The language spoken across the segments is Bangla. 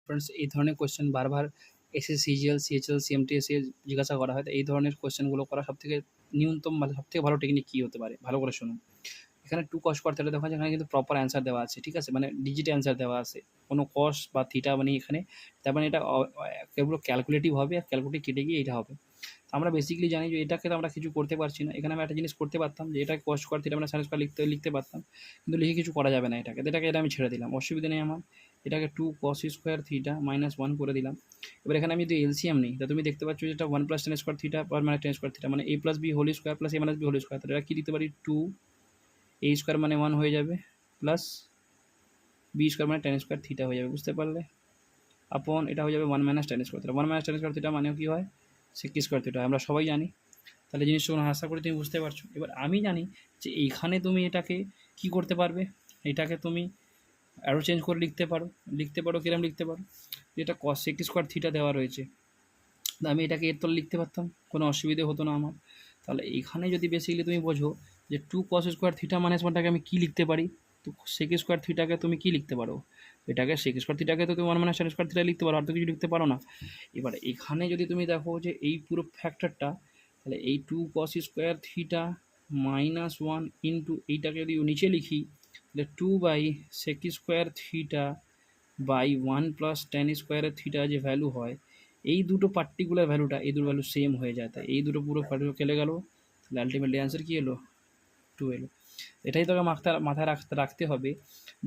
ফ্রেন্ডস, এই ধরনের কোয়েশ্চেন বারবার এসএসসি, সিজিএল, সিএইচএল, সিএমটিএসে জিজ্ঞাসা করা হয়। তো এই ধরনের কোয়েশ্চেনগুলো করা সবথেকে ন্যূনতম মানে সবথেকে ভালো টেকনিক কী হতে পারে? ভালো করে শুনুন। এখানে 2 cos স্কয়ার থিটা দেখা যায়, এখানে কিন্তু প্রপার অ্যান্সার দেওয়া আছে, ঠিক আছে? মানে ডিজিটে অ্যান্সার দেওয়া আছে। কোনো cos বা থিটা মানে এখানে তার মানে এটা কেবল ক্যালকুলেটিভ হবে, আর ক্যালকুলেটিভ কেটে গিয়ে এটা হবে। আমরা বেসিক্যালি জানি যে এটাকে তো আমরা কিছু করতে পারছি না। এখানে আমরা একটা জিনিস করতে পারতাম যে এটা cos স্কয়ার থিটা মানে sin স্কয়ার লিখতে পারতাম। কিন্তু লিখে কিছু করা যাবে না এটাকে। এটা আমি ছেড়ে দিলাম। অসুবিধা নেই আমার। এটাকে 2 cos স্কয়ার থিটা -1 করে দিলাম। এবার এখানে আমি যদি এলসিএম নিই, তা তুমি দেখতে পাচ্ছ যে এটা 1 + tan স্কয়ার থিটা মানে tan স্কয়ার থিটা মানে a + b whole square + a - b whole square. তাহলে এটা কি লিখতে পারি? 2 a স্কয়ার মানে 1 হয়ে যাবে, প্লাস b স্কয়ার মানে tan স্কয়ার থিটা হয়ে যাবে। বুঝতে পারলে? আপন এটা হয়ে যাবে 1 - tan square theta. 1 - tan square theta মানেও কি হয়? sec square theta. আমরা সবাই জানি। তাহলে জিনিসটা আশা করি তুমি বুঝতে পারছো। এবার আমি জানি যে এইখানে তুমি এটাকে কি করতে পারবে? এটাকে তুমি আরও চেঞ্জ করে লিখতে পারো কিরম লিখতে পারো? যেটা cos sec স্কয়ার থিটা দেওয়া রয়েছে, আমি এটাকে এর তলে লিখতে পারতাম, কোনো অসুবিধে হতো না আমার। তাহলে এইখানে যদি বেসিক্যালি তুমি বোঝো যে 2 cos স্কয়ার থিটা -1টাকে আমি কী লিখতে পারি, তো sec স্কয়ার থিটাকে তুমি কী লিখতে পারো? এটাকে sec স্কয়ার থিটাকে তো তুমি 1 - tan স্কয়ার থিটা লিখতে পারো, আর তো কিছু লিখতে পারো না। এবার এখানে যদি তুমি দেখো যে এই পুরো ফ্যাক্টরটা, তাহলে এই 2 cos স্কয়ার থিটা -1 ইন্টু এইটাকে যদি নিচে লিখি, তাহলে 2/sec square theta by 1 + tan square theta যে ভ্যালু হয়, এই দুটো পার্টিকুলার ভ্যালুটা এই দুটো ভ্যালু সেম হয়ে যায়। তাই এই দুটো পুরো ভ্যালু কেটে গেল, তাহলে আলটিমেটলি অ্যান্সার কী এলো? 2 এলো। এটাই তোকে মাথায় রাখতে হবে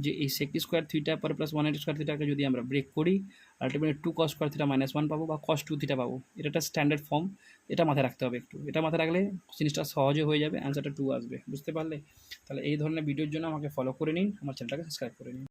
যে এই sec স্কয়ার থিটা পর প্লাস 1 স্কয়ার থিটাকে যদি আমরা ব্রেক করি, আলটিমেটলি 2 cos স্কয়ার থিটা -1 পাবো বা cos 2 থিটা পাবো। এটা একটা স্ট্যান্ডার্ড ফর্ম। এটা মাথায় রাখতে হবে একটু। এটা মাথায় রাখলে জিনিসটা সহজে হয়ে যাবে, অ্যান্সারটা 2 আসবে। বুঝতে পারলে? তাহলে এই ধরনের ভিডিওর জন্য আমাকে ফলো করে নিন, আমার চ্যানেলটাকে সাবস্ক্রাইব করে নিন।